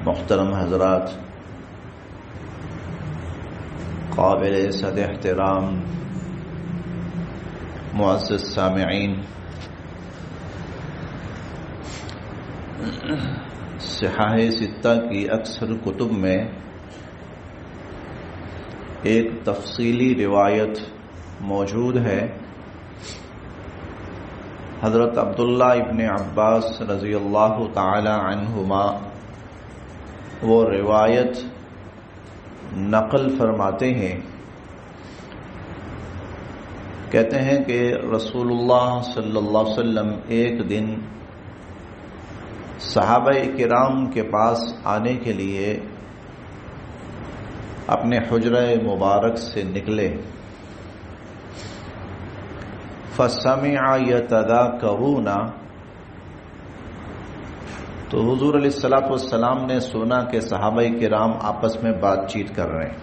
محترم حضرات، قابل صد احترام معزز سامعین، صحاح ستہ کی اکثر کتب میں ایک تفصیلی روایت موجود ہے۔ حضرت عبداللہ ابن عباس رضی اللہ تعالی عنہما وہ روایت نقل فرماتے ہیں، کہتے ہیں کہ رسول اللہ صلی اللہ علیہ وسلم ایک دن صحابہ کرام کے پاس آنے کے لیے اپنے حجرہ مبارک سے نکلے، فَسَمِعَ يَتَذَاكَرُونَ، تو حضور علیہ الصلوۃ والسلام نے سنا کہ صحابہ کرام آپس میں بات چیت کر رہے ہیں۔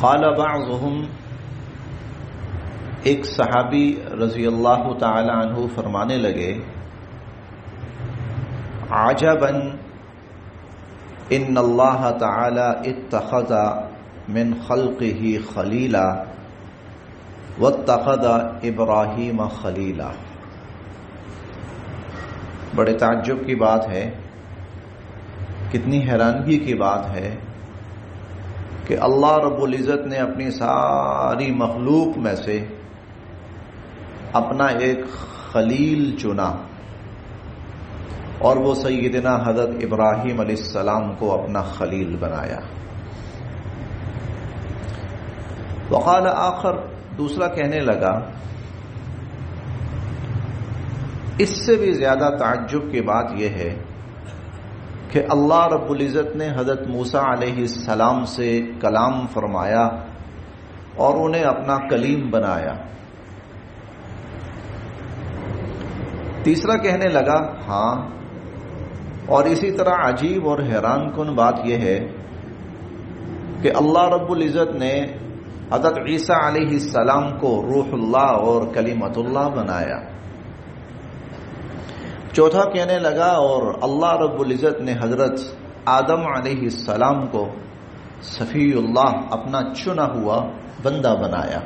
قال بعضهم، ایک صحابی رضی اللہ تعالی عنہ فرمانے لگے، عجبا ان اللہ تعالی اتخذ من خلقه خلیلا واتخذ ابراہیم خلیلا۔ بڑے تعجب کی بات ہے، کتنی حیرانگی کی بات ہے کہ اللہ رب العزت نے اپنی ساری مخلوق میں سے اپنا ایک خلیل چنا اور وہ سیدنا حضرت ابراہیم علیہ السلام کو اپنا خلیل بنایا۔ وقال آخر، دوسرا کہنے لگا، اس سے بھی زیادہ تعجب کی بات یہ ہے کہ اللہ رب العزت نے حضرت موسیٰ علیہ السلام سے کلام فرمایا اور انہیں اپنا کلیم بنایا۔ تیسرا کہنے لگا، ہاں، اور اسی طرح عجیب اور حیران کن بات یہ ہے کہ اللہ رب العزت نے حضرت عیسیٰ علیہ السلام کو روح اللہ اور کلیمت اللہ بنایا۔ چوتھا کہنے لگا، اور اللہ رب العزت نے حضرت آدم علیہ السلام کو صفی اللہ، اپنا چنا ہوا بندہ بنایا۔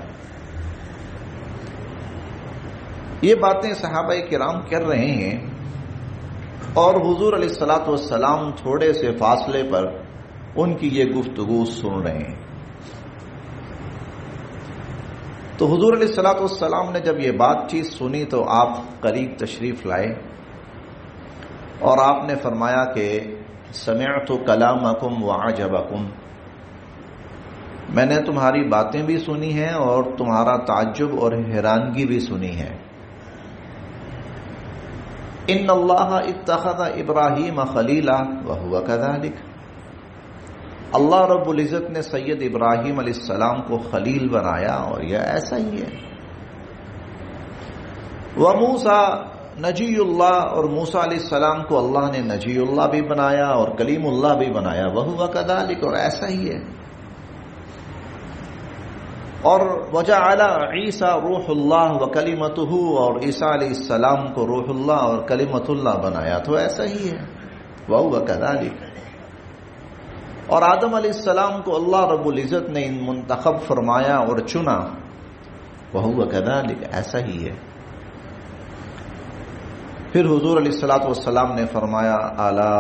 یہ باتیں صحابہ کرام کر رہے ہیں اور حضور علیہ الصلوۃ والسلام تھوڑے سے فاصلے پر ان کی یہ گفتگو سن رہے ہیں۔ تو حضور علیہ الصلوۃ والسلام نے جب یہ بات چیت سنی تو آپ قریب تشریف لائے اور آپ نے فرمایا کہ سمعت کلامکم وعجبکم، میں نے تمہاری باتیں بھی سنی ہیں اور تمہارا تعجب اور حیرانگی بھی سنی ہے۔ ان اللہ اتخذ ابراہیم خلیلا وہو کذالک، اللہ رب العزت نے سید ابراہیم علیہ السلام کو خلیل بنایا اور یہ ایسا ہی ہے۔ وموسیٰ نجی اللہ، اور موسیٰ علیہ السلام کو اللہ نے نجی اللہ بھی بنایا اور کلیم اللہ بھی بنایا، وہو کذالک، اور ایسا ہی ہے۔ اور وجعل عیسیٰ روح اللہ وکلمتہ، اور عیسیٰ علیہ السلام کو روح اللہ اور کلمت اللہ بنایا، تو ایسا ہی ہے، وہو کذالک۔ اور آدم علیہ السلام کو اللہ رب العزت نے منتخب فرمایا اور چنا، وہو کذالک، ایسا ہی ہے۔ پھر حضور علیہ الصلوۃ والسلام نے فرمایا، الا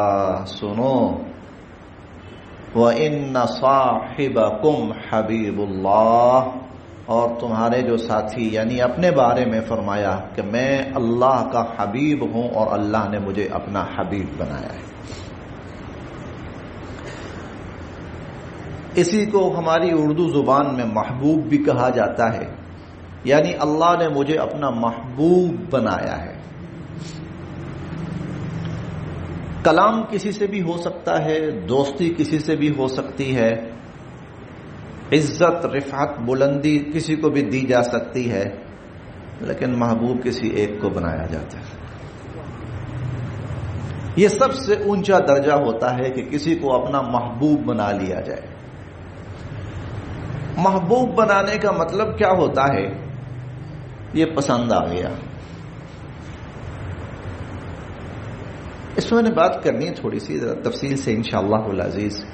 سنو، وَإِنَّ صَاحِبَكُمْ حَبِيبُ اللَّهِ، اور تمہارے جو ساتھی، یعنی اپنے بارے میں فرمایا کہ میں اللہ کا حبیب ہوں اور اللہ نے مجھے اپنا حبیب بنایا ہے۔ اسی کو ہماری اردو زبان میں محبوب بھی کہا جاتا ہے، یعنی اللہ نے مجھے اپنا محبوب بنایا ہے۔ کلام کسی سے بھی ہو سکتا ہے، دوستی کسی سے بھی ہو سکتی ہے، عزت، رفعت، بلندی کسی کو بھی دی جا سکتی ہے، لیکن محبوب کسی ایک کو بنایا جاتا ہے۔ یہ سب سے اونچا درجہ ہوتا ہے کہ کسی کو اپنا محبوب بنا لیا جائے۔ محبوب بنانے کا مطلب کیا ہوتا ہے؟ یہ پسند آ گیا، اس میں نے بات کرنی ہے تھوڑی سی ذرا تفصیل سے انشاءاللہ العزیز.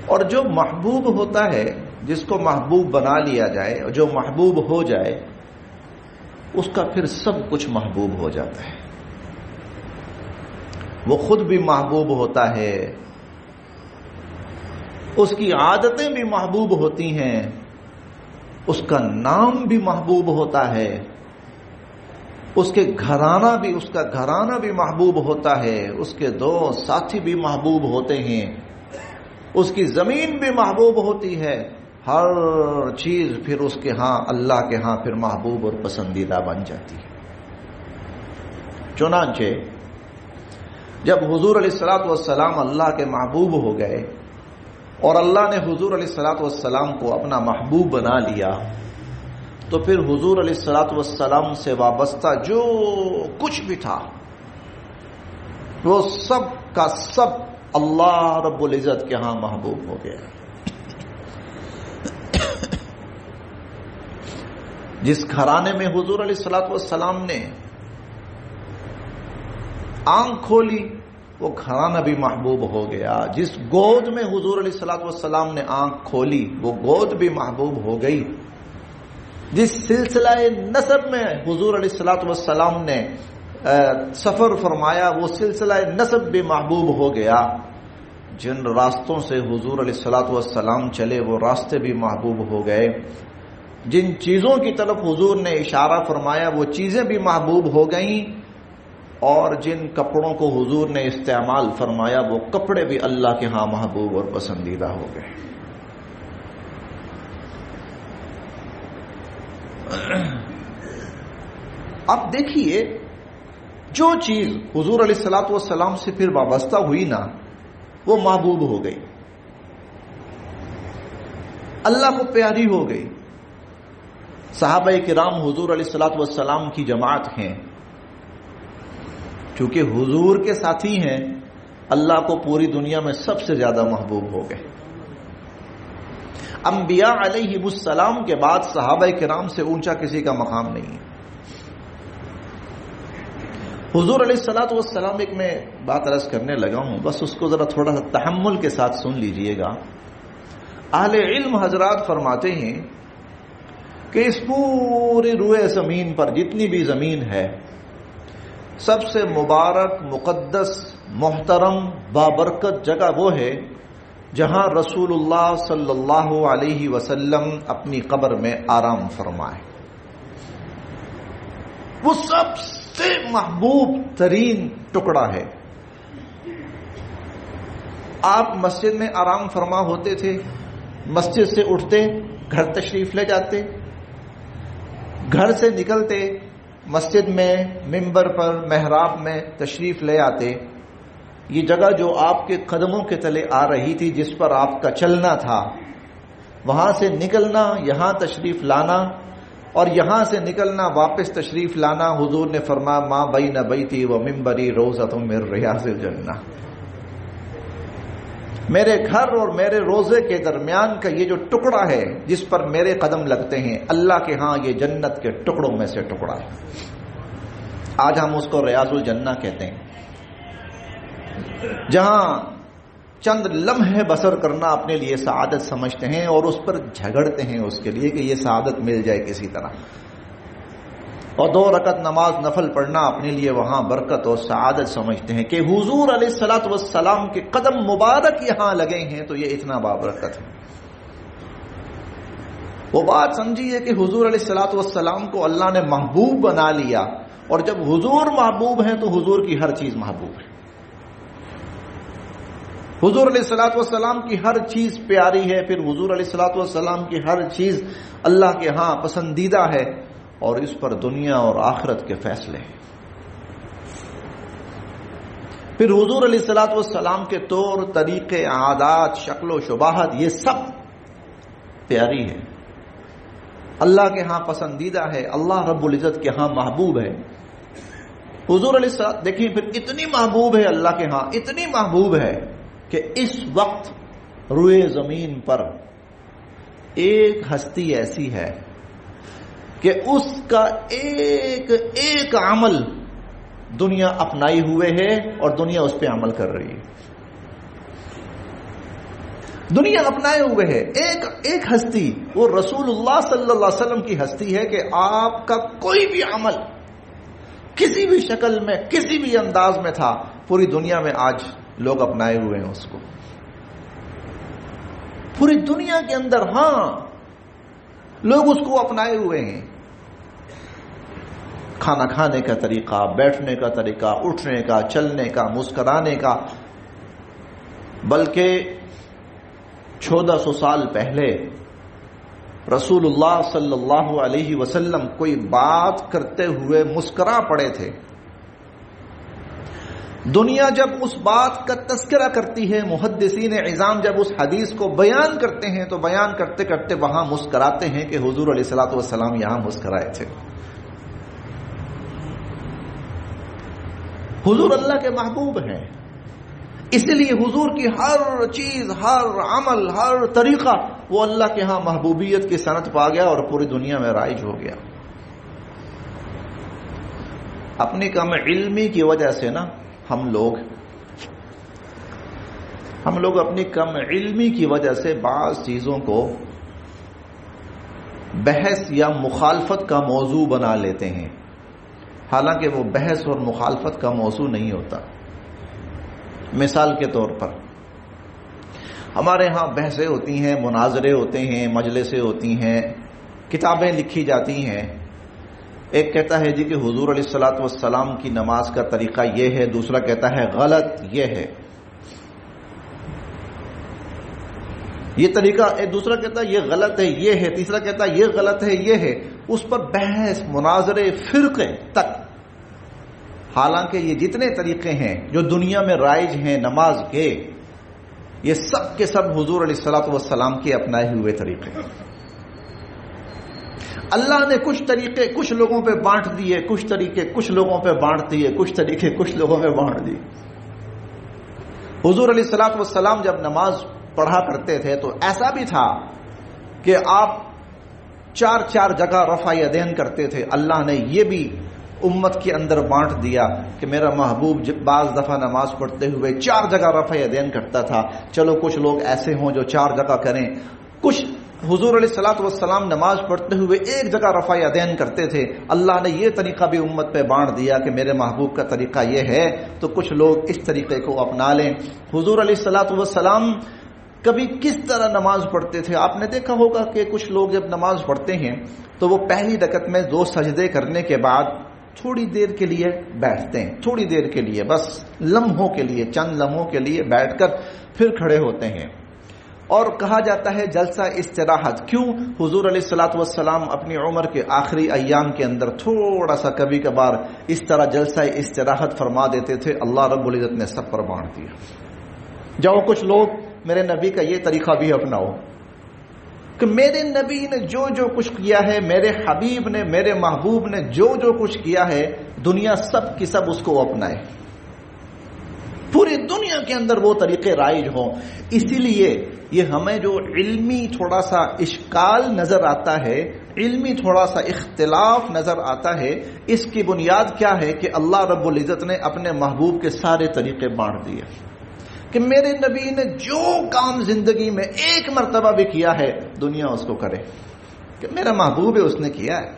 اور جو محبوب ہوتا ہے، جس کو محبوب بنا لیا جائے اور جو محبوب ہو جائے، اس کا پھر سب کچھ محبوب ہو جاتا ہے. وہ خود بھی محبوب ہوتا ہے، اس کی عادتیں بھی محبوب ہوتی ہیں، اس کا نام بھی محبوب ہوتا ہے، اس کا گھرانہ بھی محبوب ہوتا ہے، اس کے دوست ساتھی بھی محبوب ہوتے ہیں، اس کی زمین بھی محبوب ہوتی ہے. ہر چیز پھر اس کے ہاں، اللہ کے ہاں پھر محبوب اور پسندیدہ بن جاتی ہے. چنانچہ جب حضور علیہ الصلوۃ والسلام اللہ کے محبوب ہو گئے اور اللہ نے حضور علیہ الصلوۃ والسلام کو اپنا محبوب بنا لیا، تو پھر حضور علیہ الصلوۃ والسلام سے وابستہ جو کچھ بھی تھا وہ سب کا سب اللہ رب العزت کے ہاں محبوب ہو گیا. جس گھرانے میں حضور علیہ الصلوۃ والسلام نے آنکھ کھولی وہ گھرانہ بھی محبوب ہو گیا. جس گود میں حضور علیہ الصلوۃ والسلام نے آنکھ کھولی وہ گود بھی محبوب ہو گئی. جس سلسلہ نسب میں حضور علیہ الصلوۃ والسلام نے سفر فرمایا وہ سلسلہ نسب بھی محبوب ہو گیا. جن راستوں سے حضور علیہ الصلوۃ والسلام چلے وہ راستے بھی محبوب ہو گئے. جن چیزوں کی طرف حضور نے اشارہ فرمایا وہ چیزیں بھی محبوب ہو گئیں، اور جن کپڑوں کو حضور نے استعمال فرمایا وہ کپڑے بھی اللہ کے ہاں محبوب اور پسندیدہ ہو گئے. اب دیکھیے، جو چیز حضور علیہ الصلوۃ والسلام سے پھر وابستہ ہوئی نا وہ محبوب ہو گئی، اللہ کو پیاری ہو گئی. صحابہ کرام حضور علیہ الصلوۃ والسلام کی جماعت ہیں، چونکہ حضور کے ساتھی ہیں اللہ کو پوری دنیا میں سب سے زیادہ محبوب ہو گئے. انبیاء علیہ السلام کے بعد صحابہ کرام سے اونچا کسی کا مقام نہیں ہے. حضور علیہ الصلوۃ والسلام، ایک میں بات عرض کرنے لگا ہوں، بس اس کو ذرا تھوڑا سا تحمل کے ساتھ سن لیجئے گا. اہل علم حضرات فرماتے ہیں کہ اس پوری روئے زمین پر جتنی بھی زمین ہے سب سے مبارک، مقدس، محترم، بابرکت جگہ وہ ہے جہاں رسول اللہ صلی اللہ علیہ وسلم اپنی قبر میں آرام فرمائے. وہ سب سے محبوب ترین ٹکڑا ہے. آپ مسجد میں آرام فرما ہوتے تھے، مسجد سے اٹھتے گھر تشریف لے جاتے، گھر سے نکلتے مسجد میں ممبر پر محراب میں تشریف لے آتے. یہ جگہ جو آپ کے قدموں کے تلے آ رہی تھی، جس پر آپ کا چلنا تھا، وہاں سے نکلنا یہاں تشریف لانا اور یہاں سے نکلنا واپس تشریف لانا. حضور نے فرمایا ما بین بیتی و منبری روضۃ من ریاض الجنہ. میرے گھر اور میرے روزے کے درمیان کا یہ جو ٹکڑا ہے جس پر میرے قدم لگتے ہیں، اللہ کے ہاں یہ جنت کے ٹکڑوں میں سے ٹکڑا ہے. آج ہم اس کو ریاض الجنہ کہتے ہیں، جہاں چند لمحے بسر کرنا اپنے لیے سعادت سمجھتے ہیں اور اس پر جھگڑتے ہیں اس کے لیے کہ یہ سعادت مل جائے کسی طرح، اور 2 رکعت نماز نفل پڑھنا اپنے لیے وہاں برکت اور سعادت سمجھتے ہیں. کہ حضور علیہ الصلوۃ والسلام کے قدم مبارک یہاں لگے ہیں تو یہ اتنا بابرکت ہے. وہ بات سمجھیے کہ حضور علیہ الصلوۃ والسلام کو اللہ نے محبوب بنا لیا، اور جب حضور محبوب ہیں تو حضور کی ہر چیز محبوب ہے. حضور علیہ الصلوۃ والسلام کی ہر چیز پیاری ہے، پھر حضور علیہ الصلوۃ والسلام کی ہر چیز اللہ کے ہاں پسندیدہ ہے، اور اس پر دنیا اور آخرت کے فیصلے ہیں. پھر حضور علیہ الصلوۃ والسلام کے طور طریقے، عادات، شکل و شباہت یہ سب پیاری ہے، اللہ کے ہاں پسندیدہ ہے، اللہ رب العزت کے ہاں محبوب ہے. حضور علیہ الصلوۃ دیکھیں پھر اتنی محبوب ہے اللہ کے ہاں، اتنی محبوب ہے کہ اس وقت روئے زمین پر ایک ہستی ایسی ہے کہ اس کا ایک عمل دنیا اپنائی ہوئے ہے اور دنیا اس پہ عمل کر رہی ہے. دنیا اپنائے ہوئے ہے. ایک ہستی وہ رسول اللہ صلی اللہ علیہ وسلم کی ہستی ہے کہ آپ کا کوئی بھی عمل کسی بھی شکل میں کسی بھی انداز میں تھا, پوری دنیا میں آج لوگ اپنائے ہوئے ہیں اس کو. پوری دنیا کے اندر ہاں لوگ اس کو اپنائے ہوئے ہیں. کھانا کھانے کا طریقہ, بیٹھنے کا طریقہ, اٹھنے کا, چلنے کا, مسکرانے کا. بلکہ 1400 سال پہلے رسول اللہ صلی اللہ علیہ وسلم کوئی بات کرتے ہوئے مسکرا پڑے تھے. دنیا جب اس بات کا تذکرہ کرتی ہے, محدثین عظام جب اس حدیث کو بیان کرتے ہیں تو بیان کرتے کرتے وہاں مسکراتے ہیں کہ حضور علیہ الصلوۃ والسلام یہاں مسکرائے تھے. حضور اللہ کے محبوب ہیں, اسی لیے حضور کی ہر چیز, ہر عمل, ہر طریقہ وہ اللہ کے ہاں محبوبیت کی صنعت پا گیا اور پوری دنیا میں رائج ہو گیا. اپنی کم علمی کی وجہ سے نا ہم لوگ اپنی کم علمی کی وجہ سے بعض چیزوں کو بحث یا مخالفت کا موضوع بنا لیتے ہیں, حالانکہ وہ بحث اور مخالفت کا موضوع نہیں ہوتا. مثال کے طور پر ہمارے ہاں بحثیں ہوتی ہیں, مناظرے ہوتے ہیں, مجلسیں ہوتی ہیں, کتابیں لکھی جاتی ہیں. ایک کہتا ہے جی کہ حضور علیہ الصلوۃ والسلام کی نماز کا طریقہ یہ ہے, دوسرا کہتا ہے غلط یہ ہے, یہ طریقہ, دوسرا کہتا ہے یہ غلط ہے یہ ہے, تیسرا کہتا ہے یہ غلط ہے یہ ہے. اس پر بحث, مناظرے, فرقے تک. حالانکہ یہ جتنے طریقے ہیں جو دنیا میں رائج ہیں نماز کے, یہ سب کے سب حضور علیہ الصلوۃ والسلام کے اپنائے ہوئے طریقے. اللہ نے کچھ طریقے کچھ لوگوں پہ بانٹ دیے, کچھ طریقے کچھ لوگوں پہ بانٹ دیے, کچھ طریقے کچھ لوگوں پہ بانٹ دیے. حضور علیہ الصلوۃ والسلام جب نماز پڑھا کرتے تھے تو ایسا بھی تھا کہ آپ 4 جگہ رفع یدین کرتے تھے. اللہ نے یہ بھی امت کے اندر بانٹ دیا کہ میرا محبوب بعض دفعہ نماز پڑھتے ہوئے 4 جگہ رفع یدین کرتا تھا. چلو کچھ لوگ ایسے ہوں جو 4 جگہ کریں, کچھ حضور علیہ الصلوۃ والسلام نماز پڑھتے ہوئے 1 جگہ رفع یدین کرتے تھے. اللہ نے یہ طریقہ بھی امت پہ بانٹ دیا کہ میرے محبوب کا طریقہ یہ ہے تو کچھ لوگ اس طریقے کو اپنا لیں. حضور علیہ الصلوۃ والسلام کبھی کس طرح نماز پڑھتے تھے؟ آپ نے دیکھا ہوگا کہ کچھ لوگ جب نماز پڑھتے ہیں تو وہ پہلی رکعت میں 2 سجدے کرنے کے بعد تھوڑی دیر کے لیے بیٹھتے ہیں, تھوڑی دیر کے لیے, بس لمحوں کے لیے, چند لمحوں کے لیے بیٹھ کر پھر کھڑے ہوتے ہیں. اور کہا جاتا ہے جلسہ استراحت. کیوں؟ حضور علیہ الصلوۃ والسلام اپنی عمر کے آخری ایام کے اندر تھوڑا سا کبھی کبھار اس طرح جلسہ استراحت فرما دیتے تھے. اللہ رب العزت نے سب پر بانٹ دیا. جاؤ کچھ لوگ میرے نبی کا یہ طریقہ بھی اپناؤ کہ میرے نبی نے جو جو کچھ کیا ہے, میرے حبیب نے, میرے محبوب نے جو جو کچھ کیا ہے, دنیا سب کی سب اس کو اپنائے, پوری دنیا کے اندر وہ طریقے رائج ہوں. اسی لیے یہ ہمیں جو علمی تھوڑا سا اشکال نظر آتا ہے, علمی تھوڑا سا اختلاف نظر آتا ہے, اس کی بنیاد کیا ہے کہ اللہ رب العزت نے اپنے محبوب کے سارے طریقے بانٹ دیے کہ میرے نبی نے جو کام زندگی میں 1 مرتبہ بھی کیا ہے دنیا اس کو کرے, کہ میرا محبوب ہے اس نے کیا ہے,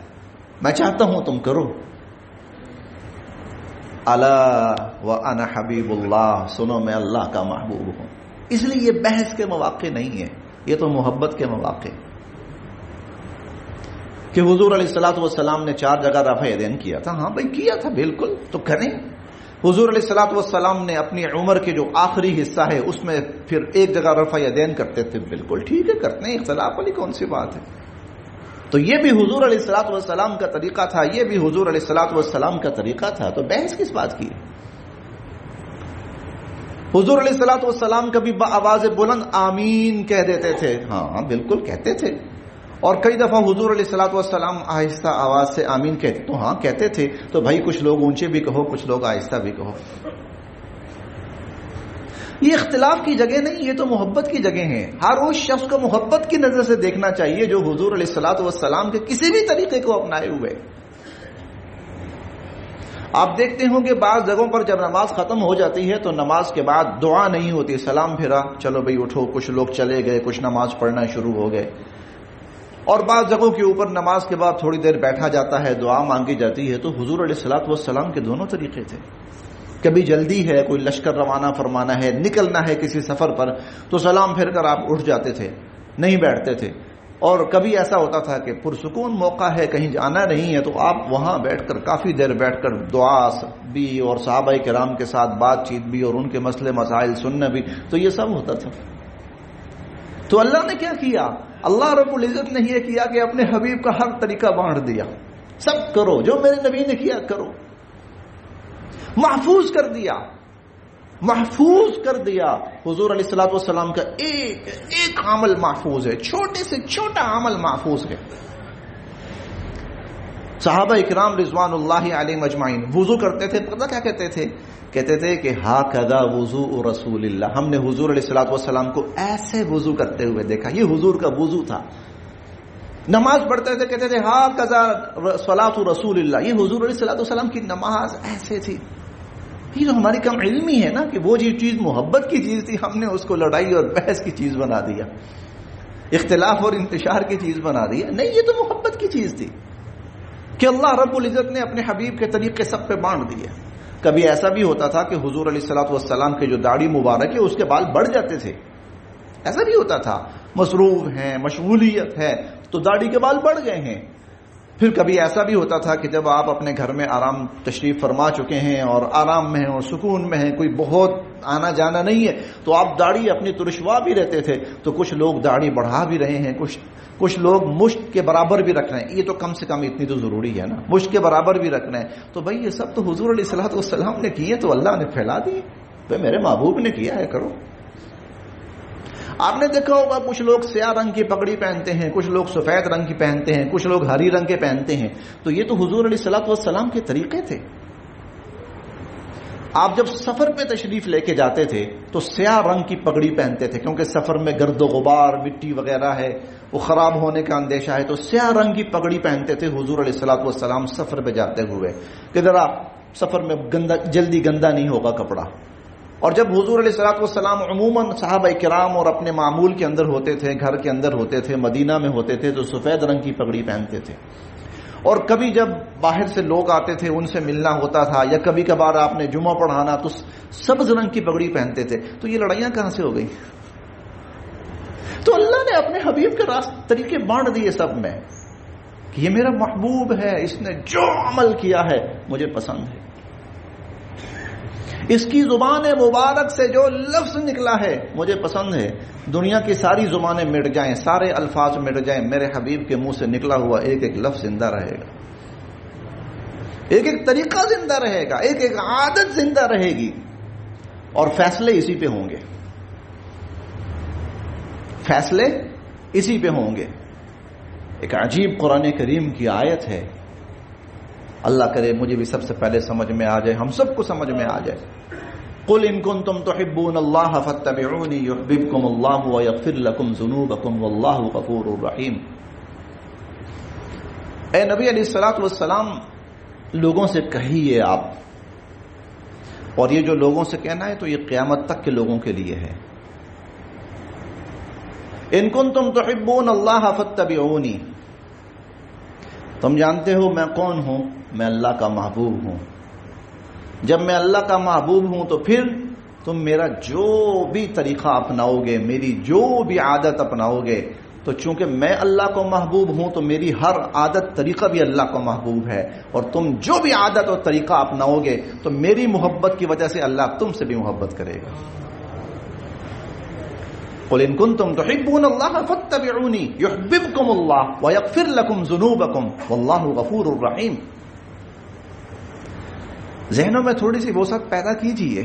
میں چاہتا ہوں تم کرو. الا وانا حبیب اللہ, سنو میں اللہ کا محبوب ہوں. اس لیے یہ بحث کے مواقع نہیں ہے, یہ تو محبت کے مواقع. کہ حضور علیہ الصلوۃ والسلام نے 4 جگہ رفع یدین کیا تھا, ہاں بھائی کیا تھا, بالکل تو کریں. حضور علیہ الصلوۃ والسلام نے اپنی عمر کے جو آخری حصہ ہے اس میں پھر 1 جگہ رفع یدین کرتے تھے, بالکل ٹھیک ہے, کرتے ہیں, اختلاف والی کون سی بات ہے. تو یہ بھی حضور علیہ الصلوۃ والسلام کا طریقہ تھا, یہ بھی حضور علیہ الصلوۃ والسلام کا طریقہ تھا, تو بحث کس بات کی ہے. حضور علیہ الصلوۃ والسلام کبھی بآواز بلند آمین کہہ دیتے تھے, ہاں بالکل کہتے تھے, اور کئی دفعہ حضور علیہ الصلوۃ والسلام آہستہ آواز سے آمین کہتے, تو ہاں کہتے تھے. تو بھائی کچھ لوگ اونچے بھی کہو, کچھ لوگ آہستہ بھی کہو, یہ اختلاف کی جگہ نہیں, یہ تو محبت کی جگہ ہے. ہر اس شخص کو محبت کی نظر سے دیکھنا چاہیے جو حضور علیہ الصلوۃ والسلام کے کسی بھی طریقے کو اپنائے ہوئے. آپ دیکھتے ہوں کہ بعض جگہوں پر جب نماز ختم ہو جاتی ہے تو نماز کے بعد دعا نہیں ہوتی، سلام پھرا، چلو بھئی اٹھو، کچھ لوگ چلے گئے، کچھ نماز پڑھنا شروع ہو گئے. اور بعض جگہوں کے اوپر نماز کے بعد تھوڑی دیر بیٹھا جاتا ہے، دعا مانگی جاتی ہے. تو حضور علیہ الصلوۃ والسلام کے دونوں طریقے تھے. کبھی جلدی ہے، کوئی لشکر روانہ فرمانا ہے، نکلنا ہے کسی سفر پر، تو سلام پھر کر آپ اٹھ جاتے تھے، نہیں بیٹھتے تھے. اور کبھی ایسا ہوتا تھا کہ پرسکون موقع ہے، کہیں جانا نہیں ہے، تو آپ وہاں بیٹھ کر کافی دیر بیٹھ کر دعا بھی اور صحابہ کرام کے ساتھ بات چیت بھی اور ان کے مسئلے مسائل سننا بھی، تو یہ سب ہوتا تھا. تو اللہ نے کیا کیا؟ اللہ رب العزت نے یہ کیا کہ اپنے حبیب کا ہر طریقہ بانٹ دیا. سب کرو جو میرے نبی نے کیا کرو. محفوظ کر دیا، محفوظ کر دیا. حضور علیہ الصلوۃ والسلام کا ایک عمل محفوظ ہے، چھوٹے سے چھوٹا عمل محفوظ ہے. صحابہ اکرام رضوان اللہ علیہم اجمعین وضو کرتے تھے، پتہ کیا کہتے تھے؟ کہتے تھے کہ ہاکذا وضوء رسول اللہ، ہم نے حضور علیہ الصلوۃ والسلام کو ایسے وضو کرتے ہوئے دیکھا. یہ حضور کا وضو تھا. نماز پڑھتے تھے، کہتے تھے ہاکذا صلاۃ رسول اللہ، یہ حضور علیہ الصلوۃ والسلام کی نماز ایسے تھی. یہ تو ہماری کم علمی ہے نا کہ وہ جو چیز محبت کی چیز تھی ہم نے اس کو لڑائی اور بحث کی چیز بنا دیا، اختلاف اور انتشار کی چیز بنا دیا. نہیں، یہ تو محبت کی چیز تھی کہ اللہ رب العزت نے اپنے حبیب کے طریقے سب پہ بانٹ دیے. کبھی ایسا بھی ہوتا تھا کہ حضور علیہ الصلوۃ والسلام کے جو داڑھی مبارک ہے اس کے بال بڑھ جاتے تھے. ایسا بھی ہوتا تھا، مصروف ہیں، مشغولیت ہے تو داڑھی کے بال بڑھ گئے ہیں. پھر کبھی ایسا بھی ہوتا تھا کہ جب آپ اپنے گھر میں آرام تشریف فرما چکے ہیں اور آرام میں ہیں اور سکون میں ہیں، کوئی بہت آنا جانا نہیں ہے، تو آپ داڑھی اپنی ترشوا بھی رہتے تھے. تو کچھ لوگ داڑھی بڑھا بھی رہے ہیں، کچھ لوگ مشت کے برابر بھی رکھ رہے ہیں. یہ تو کم سے کم اتنی تو ضروری ہے نا، مشت کے برابر بھی رکھنا ہے. تو بھائی یہ سب تو حضور علیہ الصلوۃ والسلام نے کیے، تو اللہ نے پھیلا دیے. بھائی میرے محبوب نے کیا ہے، کرو. آپ نے دیکھا ہوگا کچھ لوگ سیاہ رنگ کی پگڑی پہنتے ہیں، کچھ لوگ سفید رنگ کی پہنتے ہیں، کچھ لوگ ہری رنگ کے پہنتے ہیں. تو یہ تو حضور علیہ الصلوۃ والسلام کے طریقے تھے. آپ جب سفر پہ تشریف لے کے جاتے تھے تو سیاہ رنگ کی پگڑی پہنتے تھے، کیونکہ سفر میں گرد و غبار، مٹی وغیرہ ہے، وہ خراب ہونے کا اندیشہ ہے. تو سیاہ رنگ کی پگڑی پہنتے تھے حضور علیہ الصلوۃ والسلام سفر پہ جاتے ہوئے کہ ذرا سفر میں جلدی گندا نہیں ہوگا کپڑا. اور جب حضور علیہ الصلوۃ والسلام عموماً صحابہ کرام اور اپنے معمول کے اندر ہوتے تھے، گھر کے اندر ہوتے تھے، مدینہ میں ہوتے تھے، تو سفید رنگ کی پگڑی پہنتے تھے. اور کبھی جب باہر سے لوگ آتے تھے ان سے ملنا ہوتا تھا، یا کبھی کبھار آپ نے جمعہ پڑھانا تو سبز رنگ کی پگڑی پہنتے تھے. تو یہ لڑائیاں کہاں سے ہو گئی؟ تو اللہ نے اپنے حبیب کے طریقے بانٹ دیے سب میں کہ یہ میرا محبوب ہے، اس نے جو عمل کیا ہے مجھے پسند ہے، اس کی زبان مبارک سے جو لفظ نکلا ہے مجھے پسند ہے. دنیا کی ساری زبانیں مٹ جائیں، سارے الفاظ مٹ جائیں، میرے حبیب کے منہ سے نکلا ہوا ایک ایک لفظ زندہ رہے گا، ایک ایک طریقہ زندہ رہے گا، ایک ایک عادت زندہ رہے گی. اور فیصلے اسی پہ ہوں گے، فیصلے اسی پہ ہوں گے. ایک عجیب قرآن کریم کی آیت ہے، اللہ کرے مجھے بھی سب سے پہلے سمجھ میں آ جائے، ہم سب کو سمجھ میں آ جائے. قل ان کنتم تحبون اللہ فاتبعونی یحببکم اللہ ویغفر لکم ذنوبکم واللہ غفور رحیم. اے نبی علیہ الصلوۃ والسلام لوگوں سے کہیے آپ، اور یہ جو لوگوں سے کہنا ہے تو یہ قیامت تک کے لوگوں کے لیے ہے. ان کنتم تحبون اللہ فاتبعونی، تم جانتے ہو میں کون ہوں، میں اللہ کا محبوب ہوں. جب میں اللہ کا محبوب ہوں تو پھر تم میرا جو بھی طریقہ اپناؤ گے، میری جو بھی عادت اپناؤ گے، تو چونکہ میں اللہ کو محبوب ہوں تو میری ہر عادت طریقہ بھی اللہ کو محبوب ہے. اور تم جو بھی عادت اور طریقہ اپناؤ گے تو میری محبت کی وجہ سے اللہ تم سے بھی محبت کرے گا. قل ان کنتم تحبون اللہ فاتبعونی یحببکم اللہ ویغفر لکم ذنوبکم واللہ غفور رحیم. ذہنوں میں تھوڑی سی وسعت پیدا کیجیے.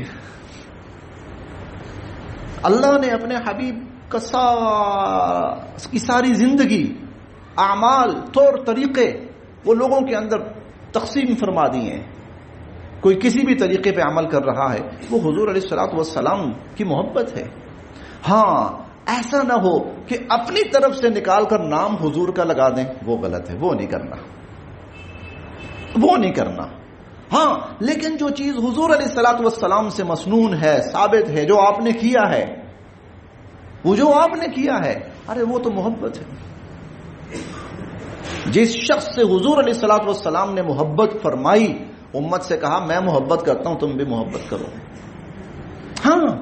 اللہ نے اپنے حبیب کی ساری زندگی، اعمال، طور طریقے وہ لوگوں کے اندر تقسیم فرما دیے ہیں. کوئی کسی بھی طریقے پہ عمل کر رہا ہے، وہ حضور علیہ الصلوۃ والسلام کی محبت ہے. ہاں ایسا نہ ہو کہ اپنی طرف سے نکال کر نام حضور کا لگا دیں، وہ غلط ہے، وہ نہیں کرنا، وہ نہیں کرنا. ہاں لیکن جو چیز حضور علیہ الصلوۃ والسلام سے مسنون ہے، ثابت ہے، جو آپ نے کیا ہے، وہ جو آپ نے کیا ہے، ارے وہ تو محبت ہے. جس شخص سے حضور علیہ الصلوۃ والسلام نے محبت فرمائی، امت سے کہا میں محبت کرتا ہوں، تم بھی محبت کرو. ہاں،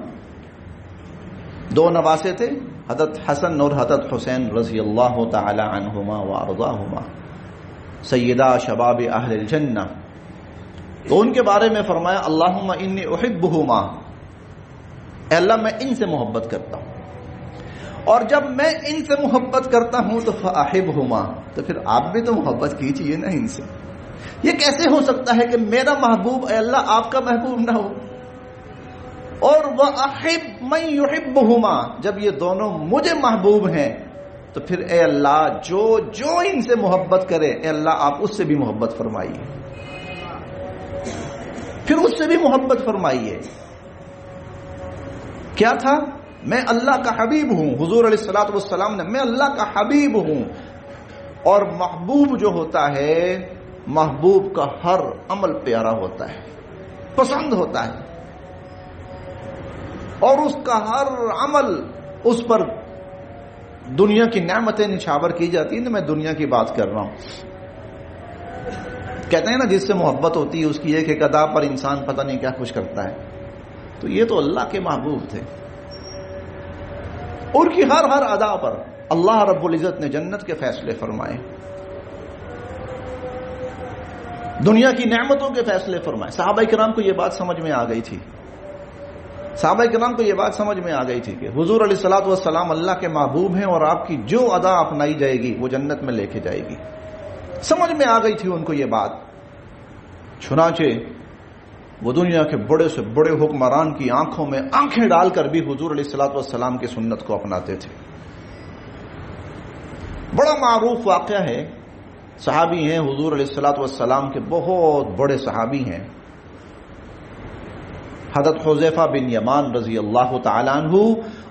دو نواسے تھے، حضرت حسن اور حضرت حسین رضی اللہ تعالی عنہما وارضاہما، سیدہ شباب اہل الجنہ. تو ان کے بارے میں فرمایا اللہم انی احبہما، اے اللہ میں ان سے محبت کرتا ہوں، اور جب میں ان سے محبت کرتا ہوں تو فاحبہما، تو پھر آپ بھی تو محبت کیجیے نا ان سے. یہ کیسے ہو سکتا ہے کہ میرا محبوب اے اللہ آپ کا محبوب نہ ہو؟ اور وَأَحِبْ مَن يُحِبُّهُمَا، جب یہ دونوں مجھے محبوب ہیں تو پھر اے اللہ جو ان سے محبت کرے، اے اللہ آپ اس سے بھی محبت فرمائیے، پھر اس سے بھی محبت فرمائیے. کیا تھا؟ میں اللہ کا حبیب ہوں. حضور علیہ الصلوۃ والسلام نے، میں اللہ کا حبیب ہوں. اور محبوب جو ہوتا ہے، محبوب کا ہر عمل پیارا ہوتا ہے، پسند ہوتا ہے، اور اس کا ہر عمل، اس پر دنیا کی نعمتیں نچھاور کی جاتی ہیں. میں دنیا کی بات کر رہا ہوں. کہتے ہیں نا جس سے محبت ہوتی ہے اس کی ایک ایک ادا پر انسان پتہ نہیں کیا کچھ کرتا ہے. تو یہ تو اللہ کے محبوب تھے، ان کی ہر ادا پر اللہ رب العزت نے جنت کے فیصلے فرمائے، دنیا کی نعمتوں کے فیصلے فرمائے. صحابہ کرام کو یہ بات سمجھ میں آ گئی تھی، صحابہ کرام کو یہ بات سمجھ میں آ گئی تھی کہ حضور علیہ الصلوۃ والسلام اللہ کے محبوب ہیں، اور آپ کی جو ادا اپنائی جائے گی وہ جنت میں لے کے جائے گی. سمجھ میں آ گئی تھی ان کو یہ بات. چنانچہ وہ دنیا کے بڑے سے بڑے حکمران کی آنکھوں میں آنکھیں ڈال کر بھی حضور علیہ الصلوۃ والسلام کی سنت کو اپناتے تھے. بڑا معروف واقعہ ہے، صحابی ہیں حضور علیہ الصلوۃ والسلام کے بہت بڑے صحابی ہیں، حضرت حذیفہ بن یمان رضی اللہ تعالی عنہ،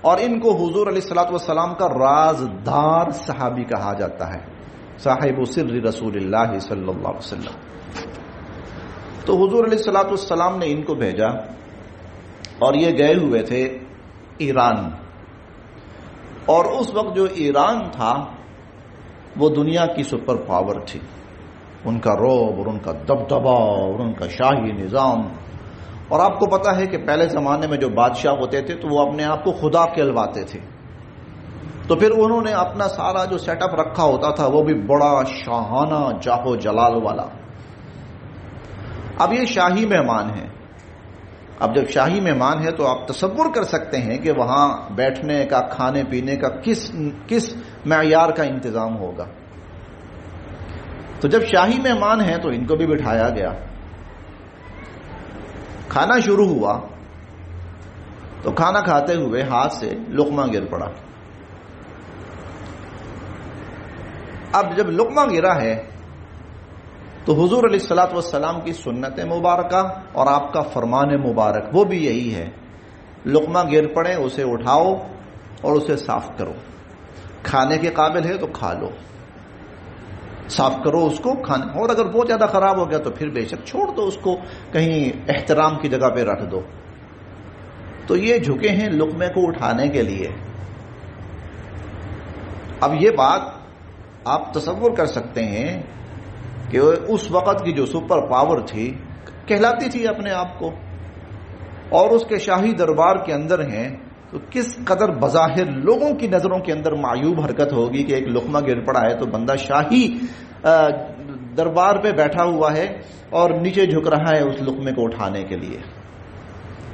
اور ان کو حضور علیہ الصلوۃ والسلام کا رازدار صحابی کہا جاتا ہے، صاحب سر رسول اللہ صلی اللہ علیہ وسلم. تو حضور علیہ الصلوۃ والسلام نے ان کو بھیجا، اور یہ گئے ہوئے تھے ایران. اور اس وقت جو ایران تھا وہ دنیا کی سپر پاور تھی، ان کا رعب اور ان کا دبدبا اور ان کا شاہی نظام. اور آپ کو پتا ہے کہ پہلے زمانے میں جو بادشاہ ہوتے تھے تو وہ اپنے آپ کو خدا کہلواتے تھے، تو پھر انہوں نے اپنا سارا جو سیٹ اپ رکھا ہوتا تھا وہ بھی بڑا شاہانہ جاہو جلال والا. اب یہ شاہی مہمان ہیں. اب جب شاہی مہمان ہے تو آپ تصور کر سکتے ہیں کہ وہاں بیٹھنے کا، کھانے پینے کا کس معیار کا انتظام ہوگا. تو جب شاہی مہمان ہیں تو ان کو بھی بٹھایا گیا. کھانا شروع ہوا تو کھانا کھاتے ہوئے ہاتھ سے لقمہ گر پڑا. اب جب لقمہ گرا ہے تو حضور علیہ الصلوۃ والسلام کی سنت مبارکہ اور آپ کا فرمان مبارک وہ بھی یہی ہے، لقمہ گر پڑے اسے اٹھاؤ اور اسے صاف کرو، کھانے کے قابل ہے تو کھا لو، صاف کرو اس کو کھانے، اور اگر بہت زیادہ خراب ہو گیا تو پھر بے شک چھوڑ دو اس کو، کہیں احترام کی جگہ پہ رکھ دو. تو یہ جھکے ہیں لقمے کو اٹھانے کے لیے. اب یہ بات آپ تصور کر سکتے ہیں کہ اس وقت کی جو سپر پاور تھی، کہلاتی تھی اپنے آپ کو، اور اس کے شاہی دربار کے اندر ہیں، تو کس قدر بظاہر لوگوں کی نظروں کے اندر معیوب حرکت ہوگی کہ ایک لقمہ گر پڑا ہے تو بندہ شاہی دربار پہ بیٹھا ہوا ہے اور نیچے جھک رہا ہے اس لقمے کو اٹھانے کے لیے.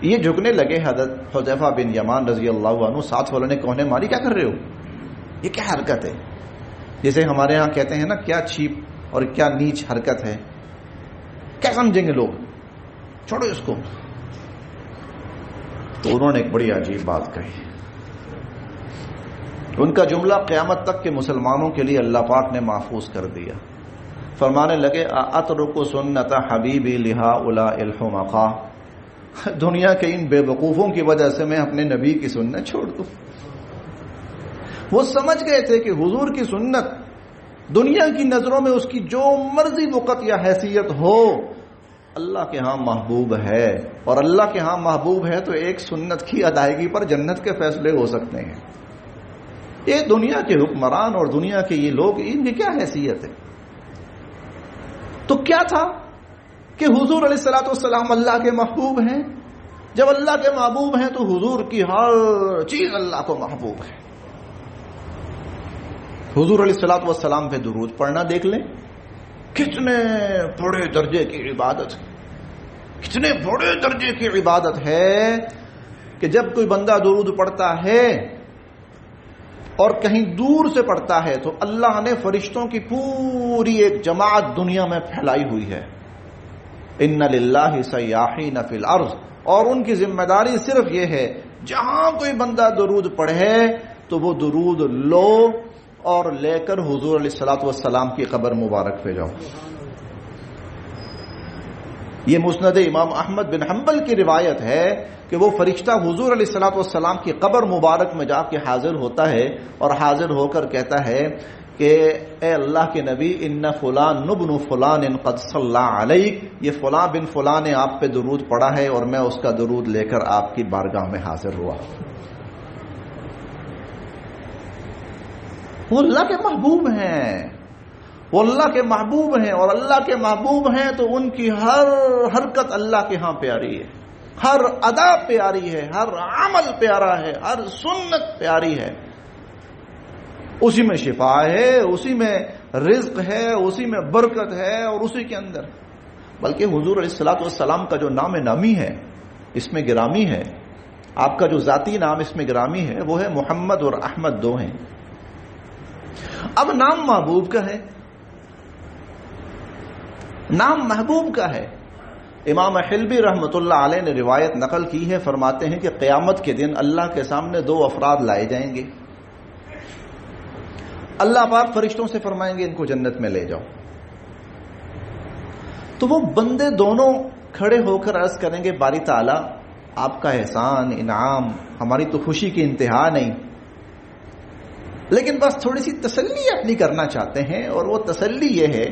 یہ جھکنے لگے حضرت حذیفہ بن یمان رضی اللہ عنہ. ساتھ والوں نے کونے ماری، کیا کر رہے ہو، یہ کیا حرکت ہے؟ جیسے ہمارے ہاں کہتے ہیں نا کیا چیپ اور کیا نیچ حرکت ہے، کیا سمجھیں گے لوگ، چھوڑو اس کو. تو انہوں نے ایک بڑی عجیب بات کہی. ان کا جملہ قیامت تک کے مسلمانوں کے لیے اللہ پاک نے محفوظ کر دیا. فرمانے لگے اترک سنت حبیبی لہؤلاء الحمقاء، دنیا کے ان بے وقوفوں کی وجہ سے میں اپنے نبی کی سنت چھوڑ دوں. وہ سمجھ گئے تھے کہ حضور کی سنت دنیا کی نظروں میں اس کی جو مرضی وقت یا حیثیت ہو، اللہ کے ہاں محبوب ہے، اور اللہ کے ہاں محبوب ہے تو ایک سنت کی ادائیگی پر جنت کے فیصلے ہو سکتے ہیں۔ یہ دنیا کے حکمران اور دنیا کے یہ لوگ، ان کی کیا حیثیت ہے؟ تو کیا تھا کہ حضور علیہ الصلوۃ والسلام اللہ کے محبوب ہیں۔ جب اللہ کے محبوب ہیں تو حضور کی ہر چیز اللہ کو محبوب ہے۔ حضور علیہ الصلوۃ والسلام پہ درود پڑھنا دیکھ لیں، کتنے بڑے درجے کی عبادت ہے، کتنے بڑے درجے کی عبادت ہے کہ جب کوئی بندہ درود پڑھتا ہے اور کہیں دور سے پڑھتا ہے تو اللہ نے فرشتوں کی پوری ایک جماعت دنیا میں پھیلائی ہوئی ہے۔ ان للہ سیاحین فی الارض، اور ان کی ذمہ داری صرف یہ ہے جہاں کوئی بندہ درود پڑھے تو وہ درود لو اور لے کر حضور علیہ الصلوۃ والسلام کی قبر مبارک پہ جاؤ۔ یہ مسند امام احمد بن حنبل کی روایت ہے کہ وہ فرشتہ حضور علیہ الصلوۃ والسلام کی قبر مبارک میں جا کے حاضر ہوتا ہے اور حاضر ہو کر کہتا ہے کہ اے اللہ کے نبی، ان فلان ابن فلان قد صلی علیک، یہ فلاں بن فلاں نے آپ پہ درود پڑھا ہے اور میں اس کا درود لے کر آپ کی بارگاہ میں حاضر ہوا۔ وہ اللہ کے محبوب ہیں، وہ اللہ کے محبوب ہیں، اور اللہ کے محبوب ہیں تو ان کی ہر حرکت اللہ کے ہاں پیاری ہے، ہر ادا پیاری ہے، ہر عمل پیارا ہے، ہر سنت پیاری ہے۔ اسی میں شفا ہے، اسی میں رزق ہے، اسی میں برکت ہے، اور اسی کے اندر بلکہ حضور علیہ الصلوۃ والسلام کا جو نام نامی ہے اس میں گرامی ہے، آپ کا جو ذاتی نام اس میں گرامی ہے وہ ہے محمد، اور احمد دو ہیں۔ اب نام محبوب کا ہے، نام محبوب کا ہے۔ امام حلبی رحمۃ اللہ علیہ نے روایت نقل کی ہے، فرماتے ہیں کہ قیامت کے دن اللہ کے سامنے دو افراد لائے جائیں گے، اللہ پاک فرشتوں سے فرمائیں گے ان کو جنت میں لے جاؤ، تو وہ بندے دونوں کھڑے ہو کر عرض کریں گے باری تعالیٰ آپ کا احسان انعام، ہماری تو خوشی کی انتہا نہیں، لیکن بس تھوڑی سی تسلی اپنی کرنا چاہتے ہیں، اور وہ تسلی یہ ہے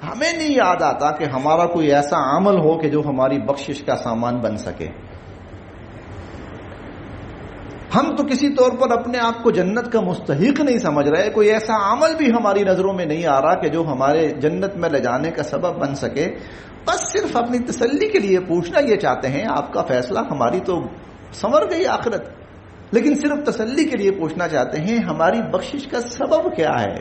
ہمیں نہیں یاد آتا کہ ہمارا کوئی ایسا عمل ہو کہ جو ہماری بخشش کا سامان بن سکے۔ ہم تو کسی طور پر اپنے آپ کو جنت کا مستحق نہیں سمجھ رہے، کوئی ایسا عمل بھی ہماری نظروں میں نہیں آ رہا کہ جو ہمارے جنت میں لے جانے کا سبب بن سکے، بس صرف اپنی تسلی کے لیے پوچھنا یہ چاہتے ہیں آپ کا فیصلہ، ہماری تو سنور گئی آخرت، لیکن صرف تسلی کے لیے پوچھنا چاہتے ہیں ہماری بخشش کا سبب کیا ہے؟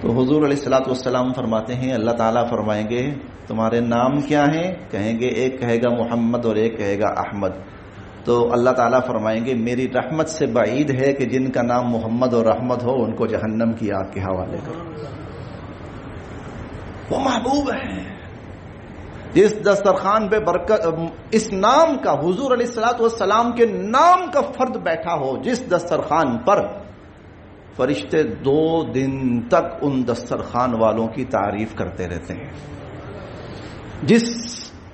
تو حضور علیہ الصلوۃ والسلام فرماتے ہیں، اللہ تعالیٰ فرمائیں گے تمہارے نام کیا ہیں؟ کہیں گے ایک کہے گا محمد اور ایک کہے گا احمد، تو اللہ تعالیٰ فرمائیں گے میری رحمت سے بعید ہے کہ جن کا نام محمد اور احمد ہو ان کو جہنم کی آگ کے حوالے کرو۔ وہ محبوب ہے جس دسترخوان پہ برکت، اس نام کا، حضور علیہ الصلوۃ والسلام کے نام کا فرد بیٹھا ہو جس دسترخوان پر، فرشتے 2 دن تک ان دسترخوان والوں کی تعریف کرتے رہتے ہیں۔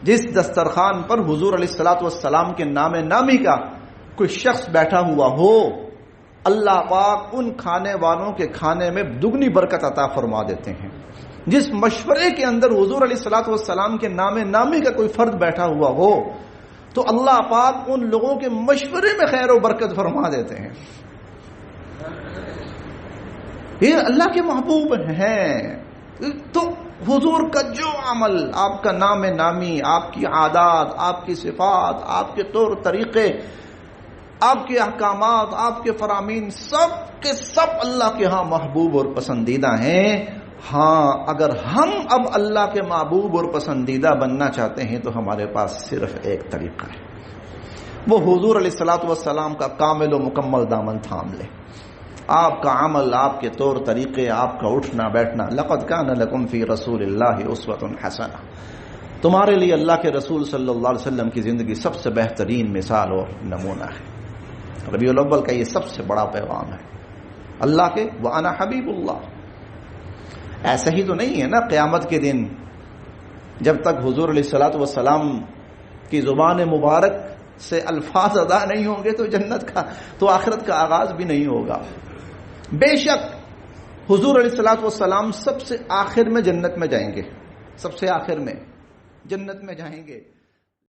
جس دسترخوان پر حضور علیہ الصلوۃ والسلام کے نام نامی کا کوئی شخص بیٹھا ہوا ہو، اللہ پاک ان کھانے والوں کے کھانے میں دگنی برکت عطا فرما دیتے ہیں۔ جس مشورے کے اندر حضور علیہ الصلوۃ والسلام کے نام نامی کا کوئی فرد بیٹھا ہوا ہو تو اللہ پاک ان لوگوں کے مشورے میں خیر و برکت فرما دیتے ہیں۔ یہ اللہ کے محبوب ہیں۔ تو حضور کا جو عمل، آپ کا نام نامی، آپ کی عادات، آپ کی صفات، آپ کے طور طریقے، آپ کے احکامات، آپ کے فرامین، سب کے سب اللہ کے ہاں محبوب اور پسندیدہ ہیں۔ ہاں اگر ہم اب اللہ کے محبوب اور پسندیدہ بننا چاہتے ہیں تو ہمارے پاس صرف ایک طریقہ ہے، وہ حضور علیہ الصلوۃ والسلام کا کامل و مکمل دامن تھام لے۔ آپ کا عمل، آپ کے طور طریقے، آپ کا اٹھنا بیٹھنا، لقد کان لکم فی رسول اللہ اسوۃ حسنہ، تمہارے لیے اللہ کے رسول صلی اللہ علیہ وسلم کی زندگی سب سے بہترین مثال اور نمونہ ہے۔ ربیع الاول کا یہ سب سے بڑا پیغام ہے اللہ کے، وَأَنَا حَبِيبُ اللَّهِ۔ ایسا ہی تو نہیں ہے نا، قیامت کے دن جب تک حضور علیہ الصلوۃ والسلام کی زبان مبارک سے الفاظ ادا نہیں ہوں گے تو جنت کا، تو آخرت کا آغاز بھی نہیں ہوگا۔ بے شک حضور علیہ الصلوۃ والسلام سب سے آخر میں جنت میں جائیں گے، سب سے آخر میں، جنت میں جائیں گے